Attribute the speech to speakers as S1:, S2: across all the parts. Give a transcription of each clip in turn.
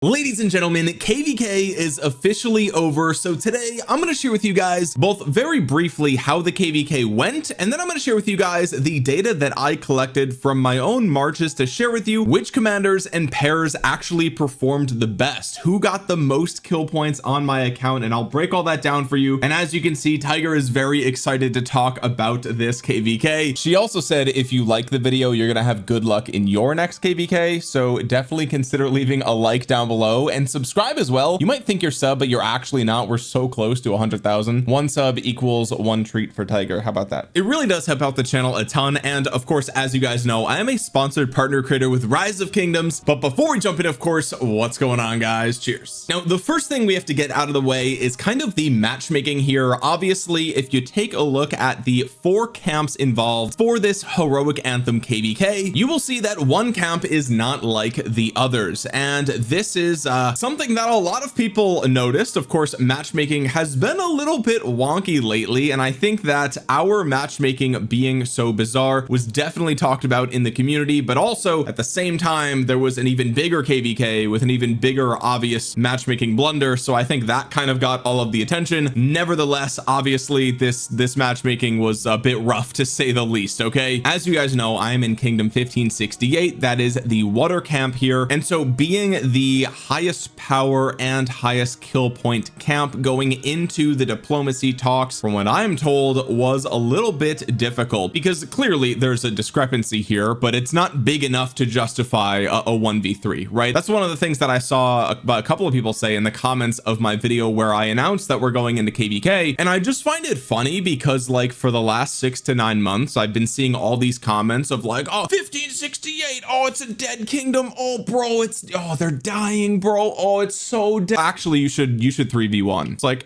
S1: Ladies and gentlemen, KvK is officially over. So today I'm going to share with you guys both very briefly how the KvK went, and then I'm going to share with you guys the data that I collected from my own marches to share with you which commanders and pairs actually performed the best, who got the most kill points on my account, and I'll break all that down for you. And as you can see, Tiger is very excited to talk about this KvK. She also said if you like the video, you're going to have good luck in your next KvK, so definitely consider leaving a like down below and subscribe as well. You might think you're sub, but you're actually not. We're so close to 100,000. One sub equals one treat for Tiger. How about that? It really does help out the channel a ton. And of course, as you guys know, I am a sponsored partner creator with Rise of Kingdoms. But before we jump in, of course, what's going on, guys? Cheers. Now, the first thing we have to get out of the way is kind of the matchmaking here. Obviously, if you take a look at the 4 camps involved for this heroic anthem KvK, you will see that one camp is not like the others, and this is something that a lot of people noticed. Of course, matchmaking has been a little bit wonky lately, and I think that our matchmaking being so bizarre was definitely talked about in the community, but also at the same time there was an even bigger KvK with an even bigger obvious matchmaking blunder, so I think that kind of got all of the attention. Nevertheless, obviously this matchmaking was a bit rough, to say the least. Okay, as you guys know, I am in Kingdom 1568. that is the water camp here, and so being the highest power and highest kill point camp going into the diplomacy talks, from what I'm told, was a little bit difficult, because clearly there's a discrepancy here, but it's not big enough to justify a 1v3, right? That's one of the things that I saw a couple of people say in the comments of my video where I announced that we're going into KvK, and I just find it funny because, like, for the last 6 to 9 months I've been seeing all these comments of like, oh, 1568, oh, it's a dead kingdom, oh bro, it's, oh, they're dying, bro, oh, it's so dead. Actually, you should 3v1. It's like,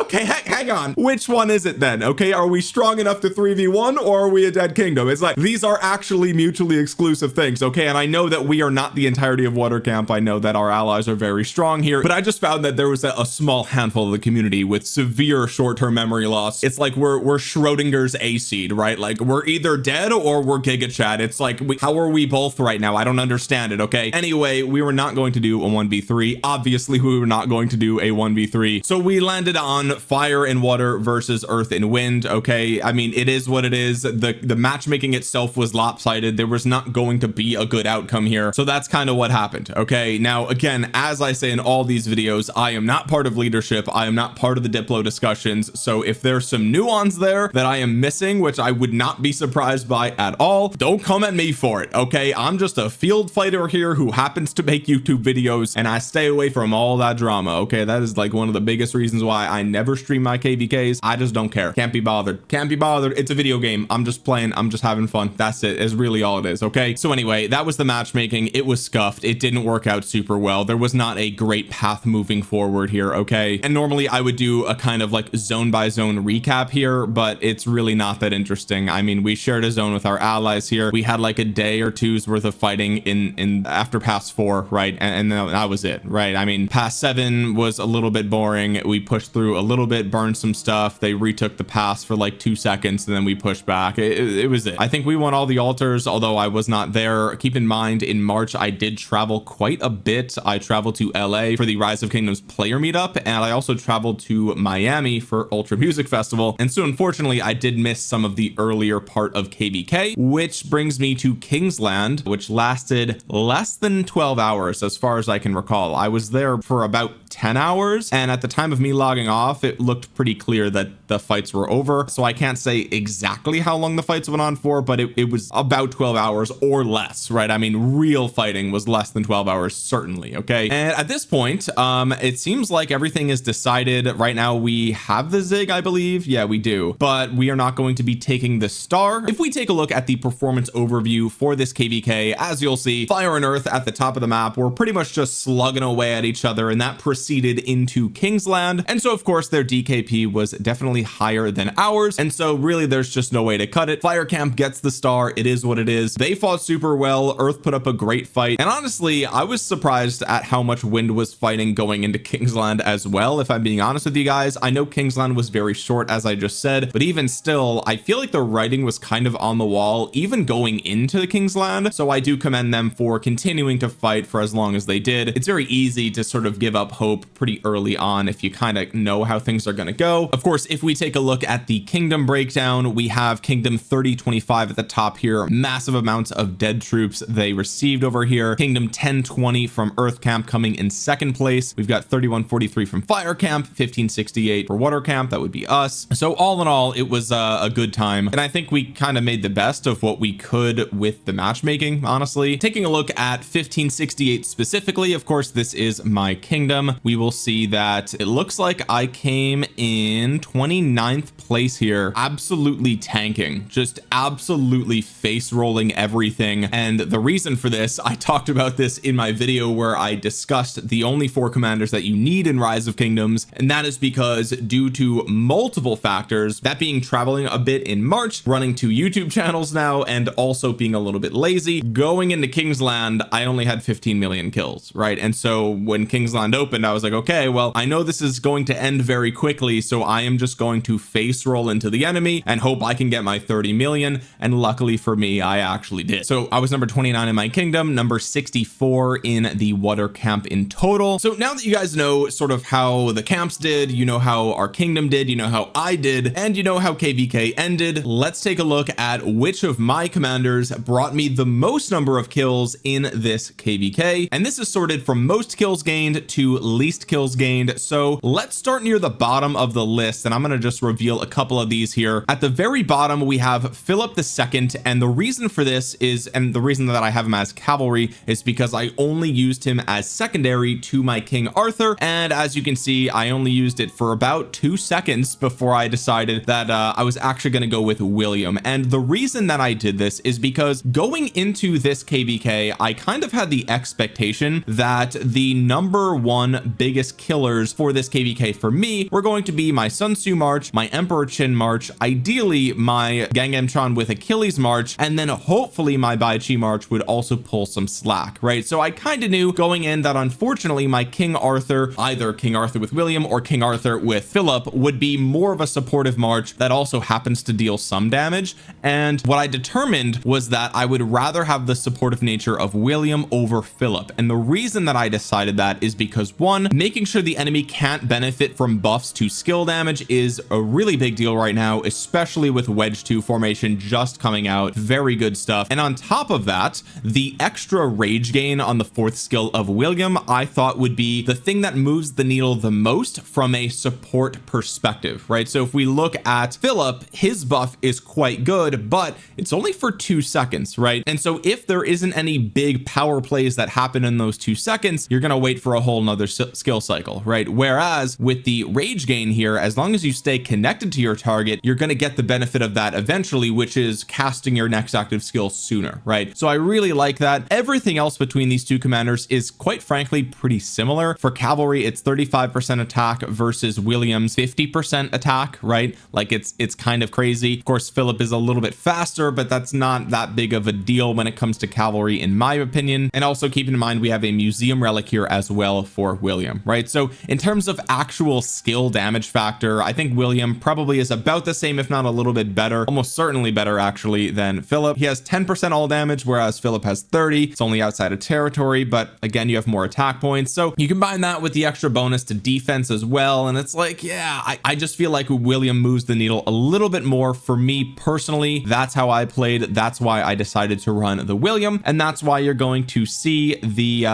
S1: okay, hang on, which one is it then? Okay, are we strong enough to 3v1, or are we a dead kingdom? It's like, these are actually mutually exclusive things. Okay, and I know that we are not the entirety of water camp. I know that our allies are very strong here, but I just found that there was a small handful of the community with severe short-term memory loss. It's like we're Schrodinger's A seed, right? Like, we're either dead or we're Giga Chad. It's like, how are we both right now? I don't understand it. Okay, anyway, we were not going to do a 1v3. Obviously, we were not going to do a 1v3, so we landed on fire and water versus earth and wind. Okay, I mean, it is what it is. The matchmaking itself was lopsided. There was not going to be a good outcome here, so that's kind of what happened. Okay, now again, as I say in all these videos, I am not part of leadership. I am not part of the Diplo discussions, so if there's some nuance there that I am missing, which I would not be surprised by at all, don't come at me for it. Okay, I'm just a field fighter here who happens to make YouTube videos, and I stay away from all that drama. Okay, that is like one of the biggest reasons why I never stream my KvKs. I just don't care. Can't be bothered. It's a video game. I'm just playing. I'm just having fun. That's it. Is really all it is. Okay, so anyway, that was the matchmaking. It was scuffed. It didn't work out super well. There was not a great path moving forward here. Okay, and normally I would do a kind of like zone by zone recap here, but it's really not that interesting. I mean, we shared a zone with our allies here. We had like a day or two's worth of fighting in after pass 4, right? And that was it, right? I mean, pass 7 was a little bit boring. We pushed through a little bit, burned some stuff. They retook the pass for like 2 seconds, and then we pushed back. It was it. I think we won all the altars, although I was not there. Keep in mind, in March I did travel quite a bit. I traveled to LA for the Rise of Kingdoms player meetup, and I also traveled to Miami for Ultra Music Festival, and so unfortunately I did miss some of the earlier part of KvK, which brings me to Kingsland, which lasted less than 12 hours as far as I can recall. I was there for about 10 hours, and at the time of me logging off, it looked pretty clear that the fights were over, so I can't say exactly how long the fights went on for, but it was about 12 hours or less, right? I mean, real fighting was less than 12 hours, certainly. Okay, and at this point, it seems like everything is decided. Right now we have the Zig, I believe. Yeah, we do, but we are not going to be taking the star. If we take a look at the performance overview for this KvK, as you'll see, fire and earth at the top of the map were pretty much just slugging away at each other, and that proceeded into Kingsland. And so of course their DKP was definitely significantly higher than ours, and so really there's just no way to cut it. Fire camp gets the star. It is what it is. They fought super well. Earth put up a great fight, and honestly I was surprised at how much Wind was fighting going into Kingsland as well, if I'm being honest with you guys. I know Kingsland was very short, as I just said, but even still I feel like the writing was kind of on the wall even going into the Kingsland, so I do commend them for continuing to fight for as long as they did. It's very easy to sort of give up hope pretty early on if you kind of know how things are going to go. Of course, if we take a look at the kingdom breakdown, we have kingdom 3025 at the top here. Massive amounts of dead troops they received over here. Kingdom 1020 from Earth camp coming in second place. We've got 3143 from Fire camp, 1568 for Water camp, that would be us. So all in all, it was a good time, and I think we kind of made the best of what we could with the matchmaking. Honestly, taking a look at 1568 specifically, of course this is my kingdom, we will see that it looks like I came in 29th place here, absolutely tanking, just absolutely face rolling everything. And the reason for this, I talked about this in my video where I discussed the only 4 commanders that you need in Rise of Kingdoms, and that is because due to multiple factors, that being traveling a bit in March, running 2 YouTube channels now, and also being a little bit lazy, going into Kingsland I only had 15 million kills, right? And so when Kingsland opened, I was like, okay, well, I know this is going to end very quickly, so I am just going to face roll into the enemy and hope I can get my 30 million, and luckily for me I actually did. So I was number 29 in my kingdom, number 64 in the Water camp in total. So now that you guys know sort of how the camps did, you know how our kingdom did, you know how I did, and you know how KvK ended, let's take a look at which of my commanders brought me the most number of kills in this KvK, and this is sorted from most kills gained to least kills gained. So let's start near the bottom of the list, and I'm going to just reveal a couple of these here. At the very bottom we have Philip II, and the reason for this is, and the reason that I have him as cavalry, is because I only used him as secondary to my King Arthur, and as you can see I only used it for about 2 seconds before I decided that I was actually going to go with William. And the reason that I did this is because going into this KvK I kind of had the expectation that the number 1 biggest killers for this KvK for me were going to be my Sun Tzu March, my Emperor Qin March, ideally my Gangnam Tron with Achilles March, and then hopefully my Bai Chi March would also pull some slack, right? So I kind of knew going in that unfortunately my King Arthur, either King Arthur with William or King Arthur with Philip, would be more of a supportive march that also happens to deal some damage. And what I determined was that I would rather have the supportive nature of William over Philip, and the reason that I decided that is because, one, making sure the enemy can't benefit from buffs to skill damage is a really big deal right now, especially with Wedge 2 formation just coming out. Very good stuff. And on top of that, the extra rage gain on the 4th skill of William I thought would be the thing that moves the needle the most from a support perspective, right? So if we look at Philip, his buff is quite good, but it's only for 2 seconds, right? And so if there isn't any big power plays that happen in those 2 seconds, you're going to wait for a whole nother skill cycle, right? Whereas with the rage gain here, as long as you stay connected to your target, you're going to get the benefit of that eventually, which is casting your next active skill sooner, right? So I really like that. Everything else between these 2 commanders is quite frankly pretty similar. For cavalry it's 35% attack versus William's 50% attack, right? Like it's kind of crazy. Of course Philip is a little bit faster, but that's not that big of a deal when it comes to cavalry in my opinion. And also keep in mind we have a museum relic here as well for William, right? So in terms of actual skill damage factor, I think William probably is about the same, if not a little bit better, almost certainly better actually than Philip. He has 10% all damage, whereas Philip has 30. It's only outside of territory, but again you have more attack points, so you combine that with the extra bonus to defense as well, and it's like, yeah, I just feel like William moves the needle a little bit more for me personally. That's how I played. That's why I decided to run the William, and that's why you're going to see the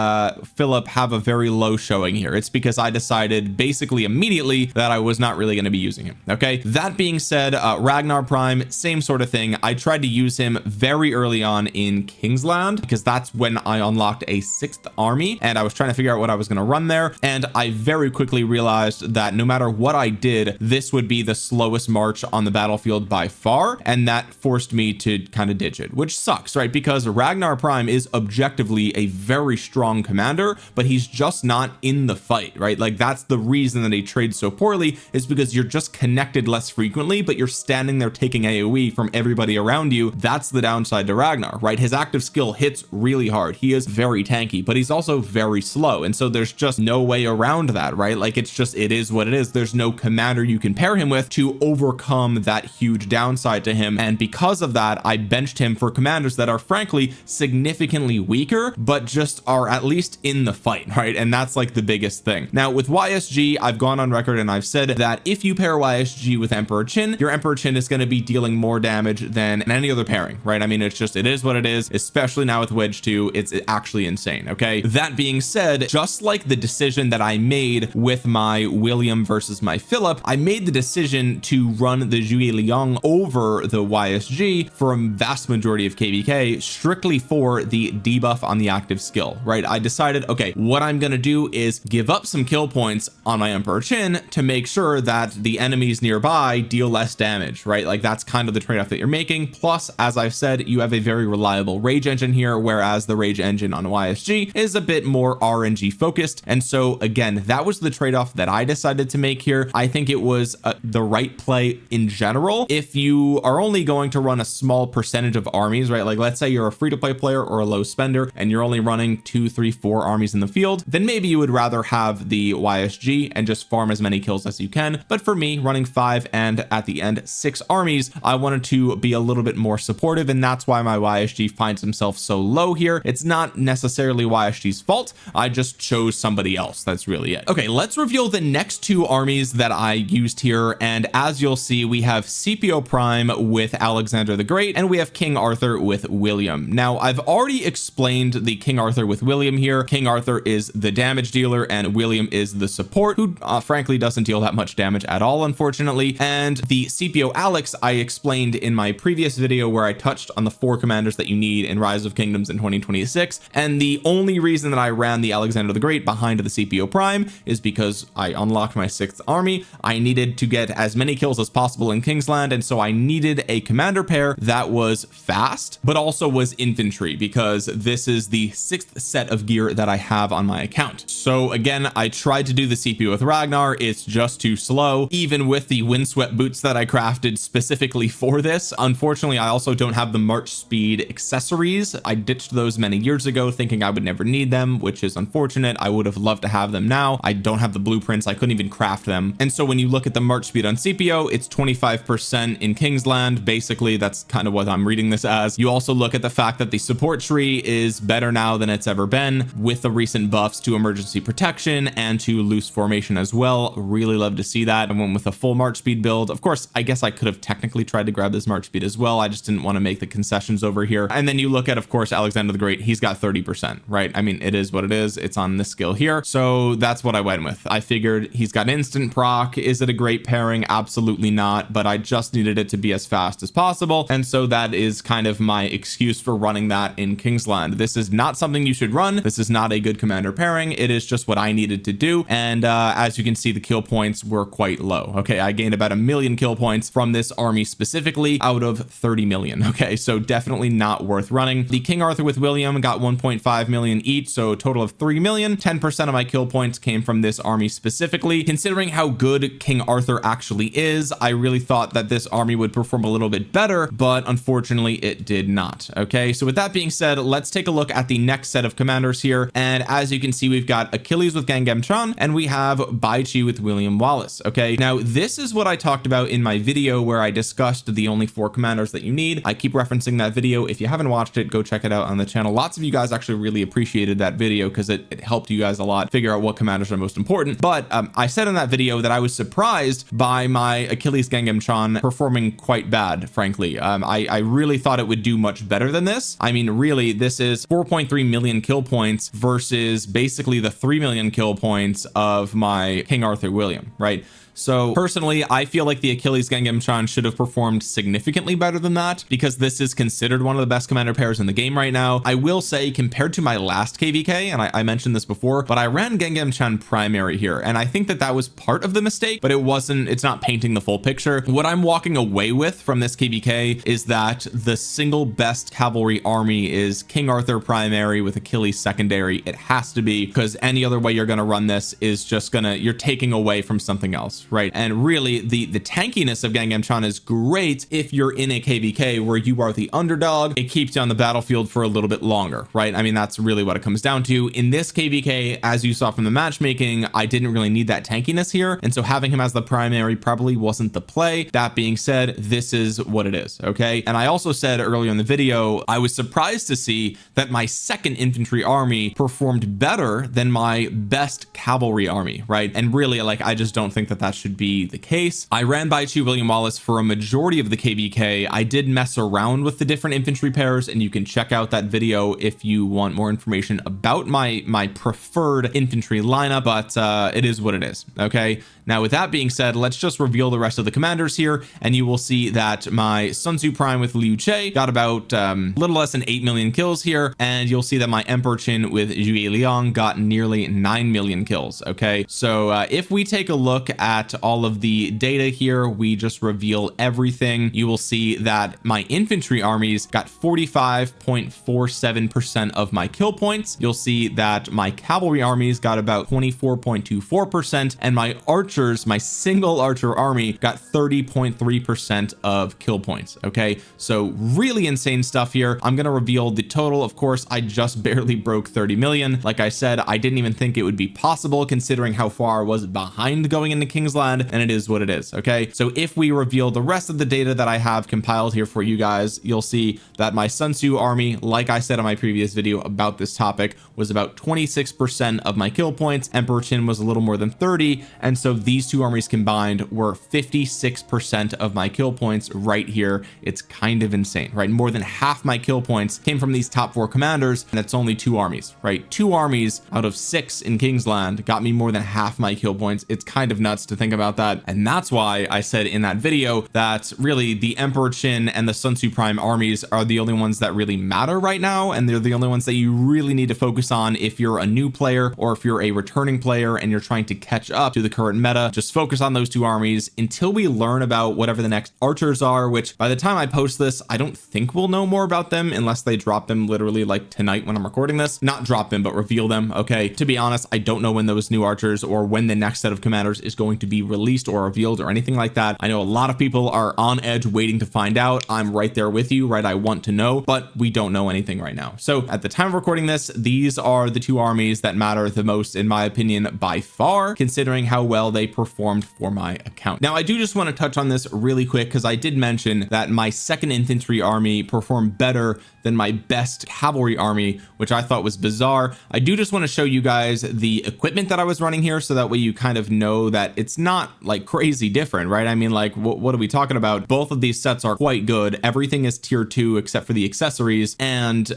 S1: Philip have a very low showing here. It's because I decided basically immediately that I was not really going to be using him. Okay, that being said, Ragnar Prime, same sort of thing. I tried to use him very early on in Kingsland because that's when I unlocked a 6th army, and I was trying to figure out what I was going to run there, and I very quickly realized that no matter what I did, this would be the slowest march on the battlefield by far, and that forced me to kind of ditch it, which sucks, right? Because Ragnar Prime is objectively a very strong commander, but he's just not in the fight, right? Like that's the reason that he trades so poorly, is because you're just connected less frequently, but you're standing there taking AoE from everybody around you. That's the downside to Ragnar, right? His active skill hits really hard. He is very tanky, but he's also very slow, and so there's just no way around that, right? Like, it's just, it is what it is. There's no commander you can pair him with to overcome that huge downside to him, and because of that, I benched him for commanders that are frankly significantly weaker, but just are at least in the fight, right? And that's like the biggest thing. Now with YSG, I've gone on record and I've said that if you pair YSG with Emperor Qin, your Emperor Qin is going to be dealing more damage than any other pairing, right? I mean, it's just, it is what it is, especially now with Wedge 2. It's actually insane. Okay, that being said, just like the decision that I made with my William versus my Philip, I made the decision to run the Zhuge Liang over the YSG for a vast majority of KvK, strictly for the debuff on the active skill, right? I decided, okay, what I'm going to do is give up some kill points on my Emperor Qin to make sure that the enemies nearby deal less damage, right? Like, that's kind of the trade-off that you're making. Plus, as I've said, you have a very reliable rage engine here, whereas the rage engine on YSG is a bit more RNG focused. And so again, that was the trade-off that I decided to make here. I think it was the right play in general. If you are only going to run a small percentage of armies, right? Like, let's say you're a free-to-play player or a low spender and you're only running 2, 3, 4 armies in the field, then maybe you would rather have the YSG and just farm as many kills as you can. But for me, running 5 and at the end 6 armies, I wanted to be a little bit more supportive, and that's why my YSG finds himself so low here. It's not necessarily YSG's fault. I just chose somebody else. That's really it. Okay, let's reveal the next 2 armies that I used here, and as you'll see, we have Scipio Prime with Alexander the Great, and we have King Arthur with William. Now, I've already explained the King Arthur with William here. King Arthur is the damage dealer and William is the support, who frankly doesn't deal that much damage at all, unfortunately. And the Scipio Alex I explained in my previous video where I touched on the 4 commanders that you need in Rise of Kingdoms in 2026, and the only reason that I ran the Alexander the Great behind the Scipio Prime is because I unlocked my 6th army. I needed to get as many kills as possible in Kingsland, and so I needed a commander pair that was fast but also was infantry, because this is the 6th set of gear that I have on my account. So again, I tried to do the Scipio with Ragnar. It's just too slow, even with the windswept boots that I crafted specifically for this. Unfortunately, I also don't have the March speed accessories. I ditched those many years ago thinking I would never need them, which is unfortunate. I would have loved to have them now. I don't have the blueprints. I couldn't even craft them. And so when you look at the March speed on Scipio, it's 25% in Kingsland. Basically, that's kind of what I'm reading this as. You also look at the fact that the support tree is better now than it's ever been, with the recent buffs to emergency protection and to loose formation as well. Really love to see that. I went with a full March speed build. Of course, I guess I could have technically tried to grab this March speed as well. I just didn't want to make the concessions over here. And then you look at, of course, Alexander the Great. He's got 30%, right? I mean, it is what it is. It's on this skill here. So that's what I went with. I figured he's got instant proc. Is it a great pairing? Absolutely not. But I just needed it to be as fast as possible. And so that is kind of my excuse for running that in Kingsland. This is not something you should run. This is not a good commander pairing. It is just what I needed to do. And as you can see, the kill points were quite low. Okay, I gained about 1 million kill points from this army specifically out of 30 million. Okay, so definitely not worth running. The King Arthur with William got 1.5 million each, so a total of 3 million. 10% of my kill points came from this army specifically. Considering how good King Arthur actually is, I really thought that this army would perform a little bit better, but unfortunately it did not. Okay, so with that being said, let's take a look at the next set of commanders here. And as you can see, we've got Achilles with Gangam Chan, and we have Bai Chi with William Wallace. Okay, now this is what I talked about in my video where I discussed the only 4 commanders that you need. I keep referencing that video. If you haven't watched it, go check it out on the channel. Lots of you guys actually really appreciated that video because it helped you guys a lot figure out what commanders are most important. But I said in that video that I was surprised by my Achilles Gangam Chan performing quite bad, frankly. I really thought it would do much better than this. I mean, really, this is 4.3 million kill points versus basically the 3 million kill points of my King Arthur William, right? So personally, I feel like the Achilles Gangam Chan should have performed significantly better than that, because this is considered one of the best commander pairs in the game right now. I will say, compared to my last KvK, and I mentioned this before, but I ran Gangam Chan primary here, and I think that that was part of the mistake, but it's not painting the full picture. What I'm walking away with from this KvK is that the single best cavalry army is King Arthur primary with Achilles secondary. It has to be, because any other way you're going to run this is just you're taking away from something else, right? And really the tankiness of Gangnam Chan is great if you're in a KvK where you are the underdog. It keeps you on the battlefield for a little bit longer, right? I mean, that's really what it comes down to. In this KvK, as you saw from the matchmaking, I didn't really need that tankiness here, and so having him as the primary probably wasn't the play. That being said, this is what it is, okay? And I also said earlier in the video, I was surprised to see that my second infantry army performed better than my best cavalry army, right? And really, like, I just don't think that that should be the case. I ran by Chief William Wallace for a majority of the KvK. I did mess around with the different infantry pairs, and you can check out that video if you want more information about my preferred infantry lineup, but it is what it is, okay? Now, with that being said, let's just reveal the rest of the commanders here, and you will see that my Sun Tzu Prime with Liu Che got about little less than 8 million kills here, and you'll see that my Emperor Qin with Zhuge Liang got nearly 9 million kills, okay? So if we take a look at all of the data here, we just reveal everything. You will see that my infantry armies got 45.47% of my kill points. You'll see that my cavalry armies got about 24.24%, and my archers, my single archer army, got 30.3% of kill points, okay? So really insane stuff here. I'm gonna reveal the total. Of course, I just barely broke 30 million. Like I said, I didn't even think it would be possible considering how far I was behind going into Kingsland, and it is what it is, okay? So if we reveal the rest of the data that I have compiled here for you guys, you'll see that my Sun Tzu army, like I said in my previous video about this topic, was about 26% of my kill points. Emperor Qin was a little more than 30, and so these two armies combined were 56% of my kill points right here. It's kind of insane, right? More than half my kill points came from these top 4 commanders, and it's only 2 armies, right? 2 armies out of 6 in Kingsland got me more than half my kill points. It's kind of nuts to think about that, and that's why I said in that video that really the Emperor Qin and the Sun Tzu Prime armies are the only ones that really matter right now, and they're the only ones that you really need to focus on if you're a new player or if you're a returning player and you're trying to catch up to the current meta. Just focus on those 2 armies until we learn about whatever the next archers are, which by the time I post this, I don't think we'll know more about them unless they drop them literally like tonight when I'm recording this. Not drop them, but reveal them, okay? To be honest, I don't know when those new archers or when the next set of commanders is going to be released or revealed or anything like that. I know a lot of people are on edge waiting to find out. I'm right there with you, right? I want to know, but we don't know anything right now. So at the time of recording this, these are the 2 armies that matter the most, in my opinion, by far, considering how well they performed for my account. Now, I do just want to touch on this really quick because I did mention that my second infantry army performed better than my best cavalry army, which I thought was bizarre. I do just want to show you guys the equipment that I was running here, so that way you kind of know that it's not like crazy different, right? I mean, like, what are we talking about? Both of these sets are quite good. Everything is tier 2 except for the accessories, and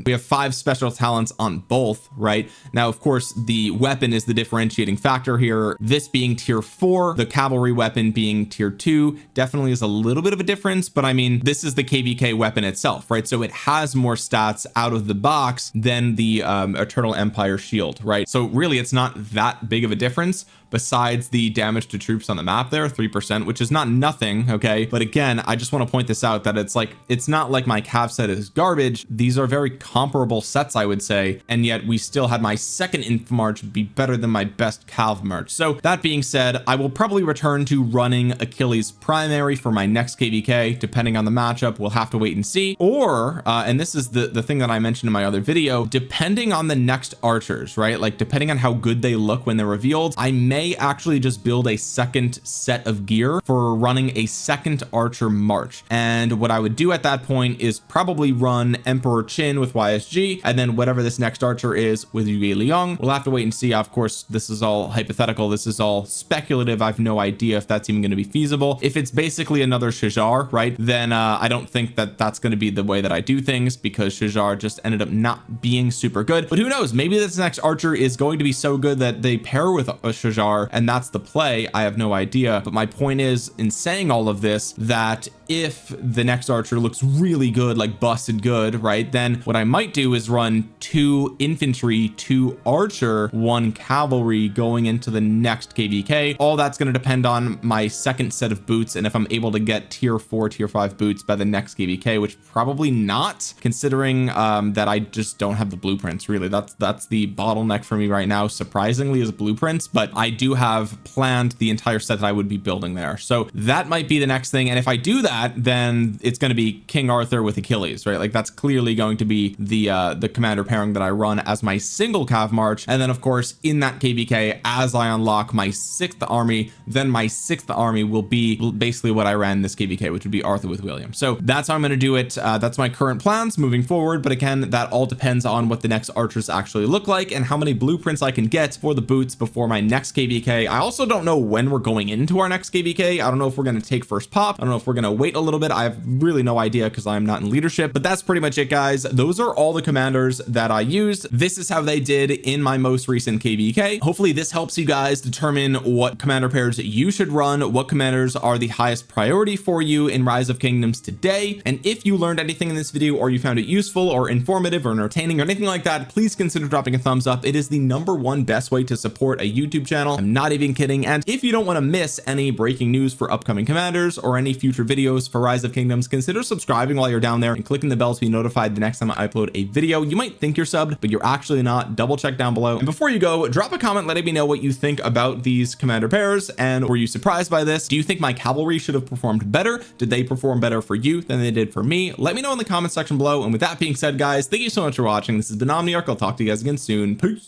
S1: we have 5 special talents on both, right? Now, of course, the weapon is the differentiating factor here. This being tier 4, the cavalry weapon being tier 2, definitely is a little bit of a difference, but I mean, this is the KvK weapon itself, right? So it has more stats out of the box than the Eternal Empire shield, right? So really, it's not that big of a difference, besides the damage to troops on the map there, 3%, which is not nothing, okay? But again, I just want to point this out, that it's like, it's not like my cav set is garbage. These are very comparable sets, I would say, and yet we still had my second inf march be better than my best cav march. So that being said, I will probably return to running Achilles primary for my next KvK, depending on the matchup. We'll have to wait and see. Or and this is the thing that I mentioned in my other video, depending on the next archers, right? Like, depending on how good they look when they're revealed, I may actually just build a second set of gear for running a second archer march. And what I would do at that point is probably run Emperor Qin with YSG, and then whatever this next archer is with Zhuge Liang. We'll have to wait and see. Of course, this is all hypothetical. This is all speculative. I have no idea if that's even going to be feasible. If it's basically another Shajar, right, then I don't think that that's going to be the way that I do things, because Shajar just ended up not being super good. But who knows? Maybe this next archer is going to be so good that they pair with a Shajar, and that's the play. I have no idea. But my point is, in saying all of this, that if the next archer looks really good, like busted good, right, then what I might do is run 2 infantry, 2 archer, 1 cavalry going into the next KvK. All that's going to depend on my second set of boots and if I'm able to get tier 4, tier 5 boots by the next KvK, which probably not, considering that I just don't have the blueprints. Really, that's the bottleneck for me right now, surprisingly, is blueprints, but I do have planned the entire set that I would be building there. So that might be the next thing, and if I do that, then it's going to be King Arthur with Achilles, right? Like that's clearly going to be the commander pairing that I run as my single cav march. And then of course in that KvK, as I unlock my 6th army, then my 6th army will be basically what I ran this KvK, which would be Arthur with William. So that's how I'm going to do it. That's my current plans moving forward, but again, that all depends on what the next archers actually look like and how many blueprints I can get for the boots before my next KvK. I also don't know when we're going into our next KvK. I don't know if we're going to take first pop. I don't know if we're going to wait a little bit. I have really no idea because I'm not in leadership, but that's pretty much it, guys. Those are all the commanders that I used. This is how they did in my most recent KvK. Hopefully this helps you guys determine what commander pairs you should run, what commanders are the highest priority for you in Rise of Kingdoms today. And if you learned anything in this video or you found it useful or informative or entertaining or anything like that, please consider dropping a thumbs up. It is the #1 best way to support a YouTube channel. I'm not even kidding. And if you don't want to miss any breaking news for upcoming commanders or any future videos for Rise of Kingdoms, consider subscribing while you're down there and clicking the bell to be notified the next time I upload a video. You might think you're subbed, but you're actually not. Double check down below. And before you go, drop a comment letting me know what you think about these commander pairs, and were you surprised by this? Do you think my cavalry should have performed better? Did they perform better for you than they did for me? Let me know in the comment section below. And with that being said, guys, thank you so much for watching. This has been Omniarch. I'll talk to you guys again soon. Peace.